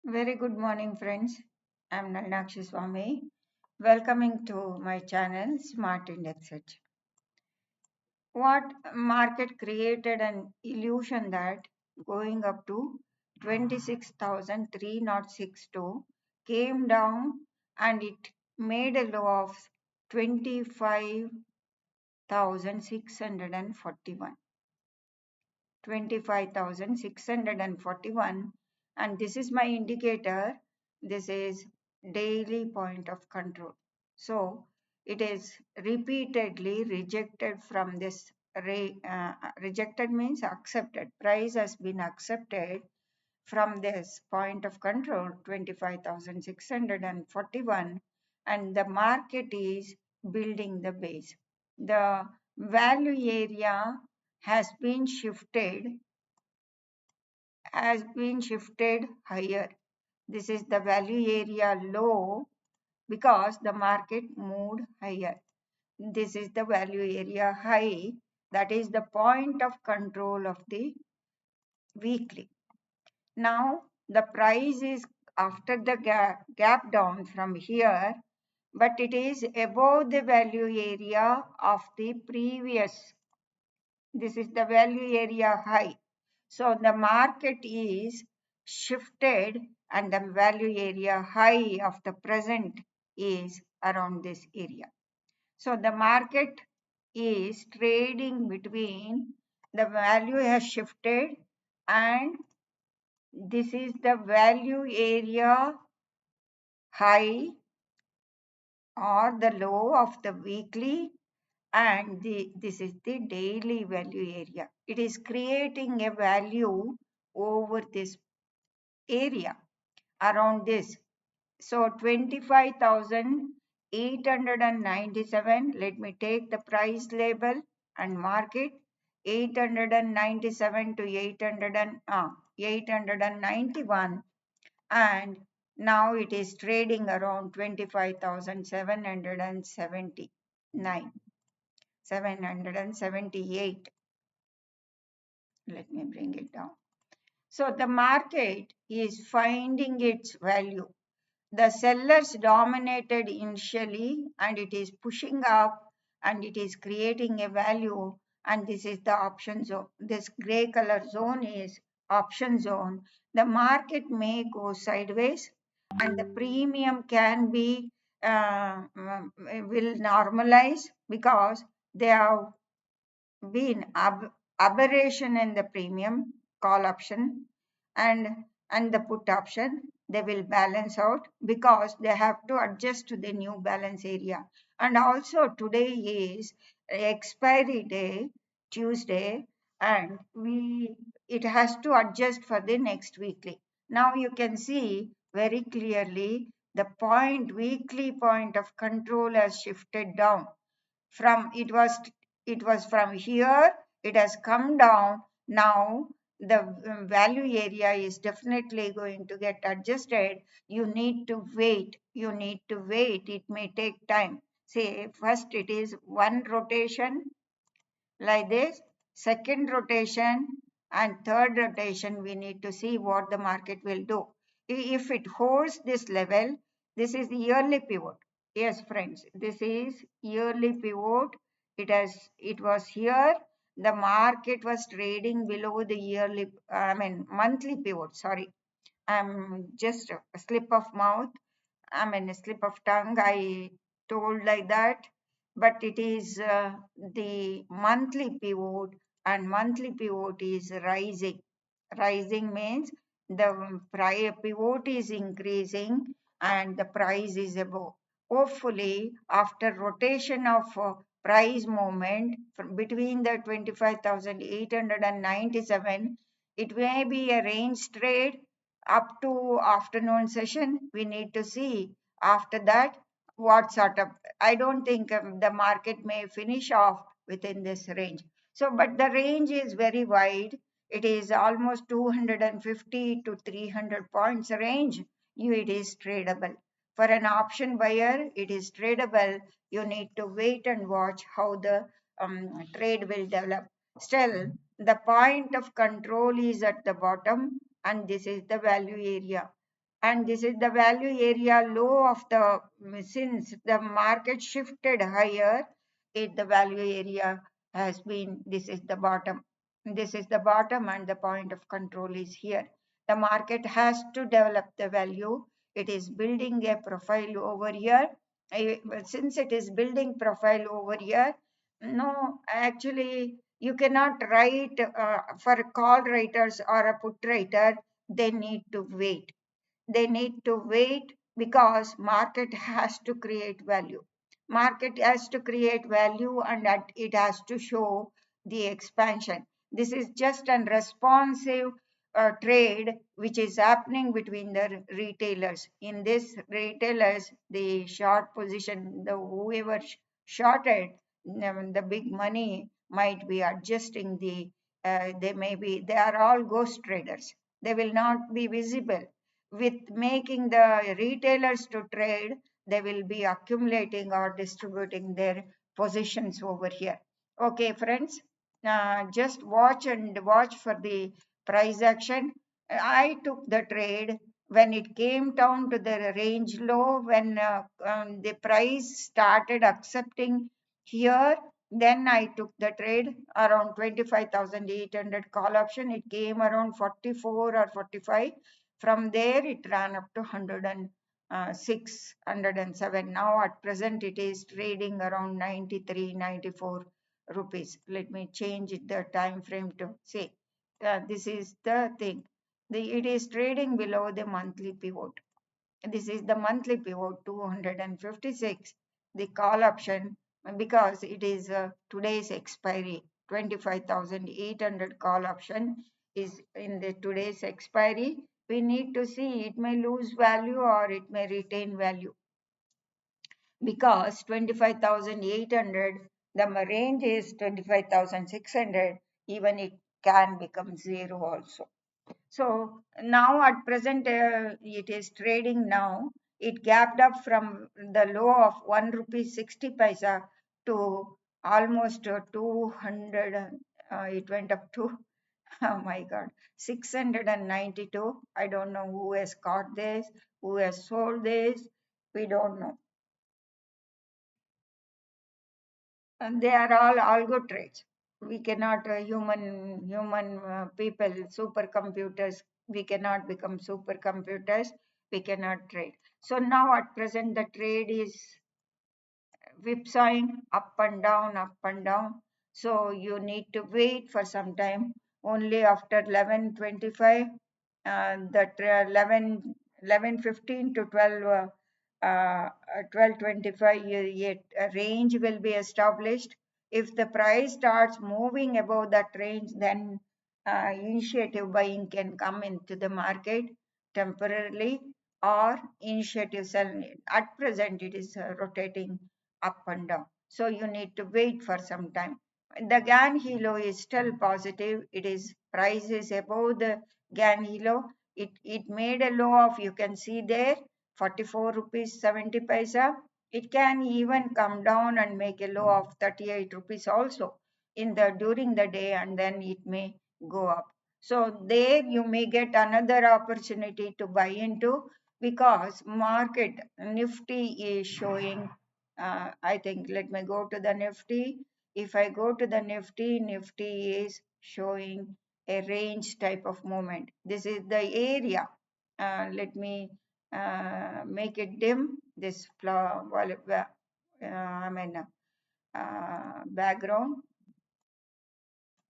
Very good morning, friends. I'm Nalnakshi Swami. Welcoming to my channel, Smart Index Edge. What market created an illusion that going up to 26,362 came down and it made a low of 25,641. 25,641, and this is my indicator. This is daily point of control. So it is repeatedly rejected from this. Rejected means accepted. Price has been accepted from this point of control 25,641, and the market is building the base. The value area has been shifted higher. This is the value area low because the market moved higher. This is the value area high, that is the point of control of the weekly. Now the price is after the gap down from here, but it is above the value area of the previous. This is the value area high. So the market is shifted and the value area high of the present is around this area. So the market is trading between the value has shifted and this is the value area high or the low of the weekly, and this is the daily value area. It is creating a value over this area around this. So 25,897, let me take the price label and mark it 897 to 891, and now it is trading around 25,779, 778. Let me bring it down. So the market is finding its value. The sellers dominated initially and it is pushing up and it is creating a value, and this is the option zone. This gray color zone is option zone. The market may go sideways and the premium can be will normalize because they have been aberration in the premium call option and the put option. They will balance out because they have to adjust to the new balance area. And also today is expiry day, Tuesday, and it has to adjust for the next weekly. Now you can see very clearly the weekly point of control has shifted down from it was from here, it has come down. Now the value area is definitely going to get adjusted. You need to wait, it may take time. Say first it is one rotation like this, second rotation and third rotation. We need to see what the market will do. If it holds this level, this is the yearly pivot. Yes friends, this is yearly pivot. It was here, the market was trading below the monthly pivot. Sorry, I'm just a slip of mouth, a slip of tongue. I told like that, but it is the monthly pivot, and monthly pivot is rising. Rising means the prior pivot is increasing and the price is above. Hopefully, after rotation of price movement between the 25,897, it may be a range trade up to afternoon session. We need to see after that what sort of, I don't think the market may finish off within this range. So but the range is very wide. It is almost 250 to 300 points range. It is tradable. For an option buyer, it is tradable. You need to wait and watch how the trade will develop. Still, the point of control is at the bottom and this is the value area. and this is the value area low of the, since the market shifted higher, the value area has been, this is the bottom. This is the bottom and the point of control is here. The market has to develop the value. It is building a profile over here. Since it is building profile over here, no, actually you cannot write for call writers or a put writer, they need to wait. They need to wait because market has to create value. Market has to create value, and that it has to show the expansion. This is just a responsive trade which is happening between the retailers. In this retailers, the short position, the whoever shorted, the big money might be adjusting the, they are all ghost traders. They will not be visible. With making the retailers to trade, they will be accumulating or distributing their positions over here. Okay, friends, just watch for the price action. I took the trade when it came down to the range low, when the price started accepting here, then I took the trade around 25,800 call option. It came around 44 or 45. From there, it ran up to 106, 107. Now, at present, it is trading around 93, 94 rupees. Let me change the time frame to say. This is the thing. It is trading below the monthly pivot. This is the monthly pivot 256. The call option, because it is today's expiry, 25,800 call option is in the today's expiry. We need to see it may lose value or it may retain value, because 25,800, the range is 25,600, even it can become zero also. So now at present, it is trading now. It gapped up from the low of 1 rupee 60 paisa to almost 200. It went up to, oh my God, 692. I don't know who has caught this, who has sold this. We don't know. And they are all good trades. We cannot, human people, supercomputers, we cannot become supercomputers. We cannot trade. So now at present, the trade is whipsawing up and down, up and down. So you need to wait for some time. Only after 11:25, that 11:15 to 12:25, a range will be established. If the price starts moving above that range, then initiative buying can come into the market temporarily, or initiative selling. At present, it is rotating up and down. So you need to wait for some time. The GAN Hilo is still positive. It is price is above the GAN Hilo. It made a low of, you can see there, 44 rupees 70 paisa. It can even come down and make a low of 38 rupees also in the during the day, and then it may go up. So there you may get another opportunity to buy into, because market Nifty is showing, I think, let me go to the Nifty. If I go to the Nifty, Nifty is showing a range type of movement. This is the area. Let me make it dim. This background.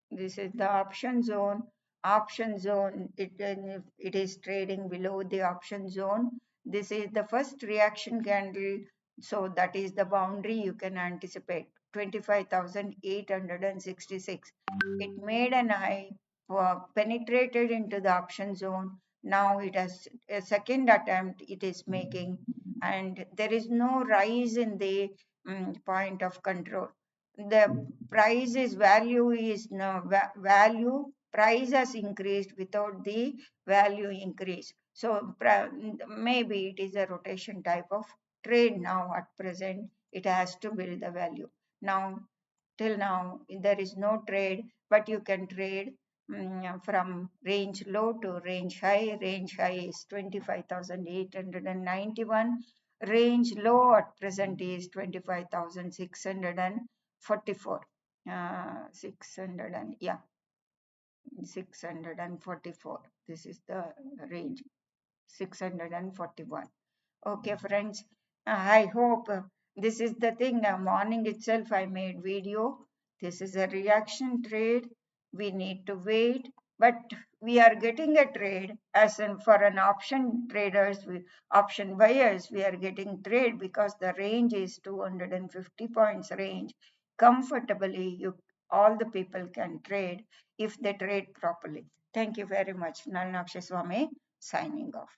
This is the option zone. Option zone, it is trading below the option zone. This is the first reaction candle. So that is the boundary you can anticipate. 25,866. It made an eye, penetrated into the option zone. Now it has a second attempt it is making, and there is no rise in the point of control. The price is value is no value, price has increased without the value increase. So maybe it is a rotation type of trade. Now at present it has to build the value. Now till now there is no trade, but you can trade. from range low to range high. Range high is 25,891. Range low at present is 25,644. 600 and yeah, 644. This is the range, 641. Okay, friends. I hope this is the thing. Morning itself, I made video. This is a reaction trade. We need to wait, but we are getting a trade as in for an option traders, option buyers, we are getting trade because the range is 250 points range. Comfortably, all the people can trade if they trade properly. Thank you very much. Nalinaksha Swami signing off.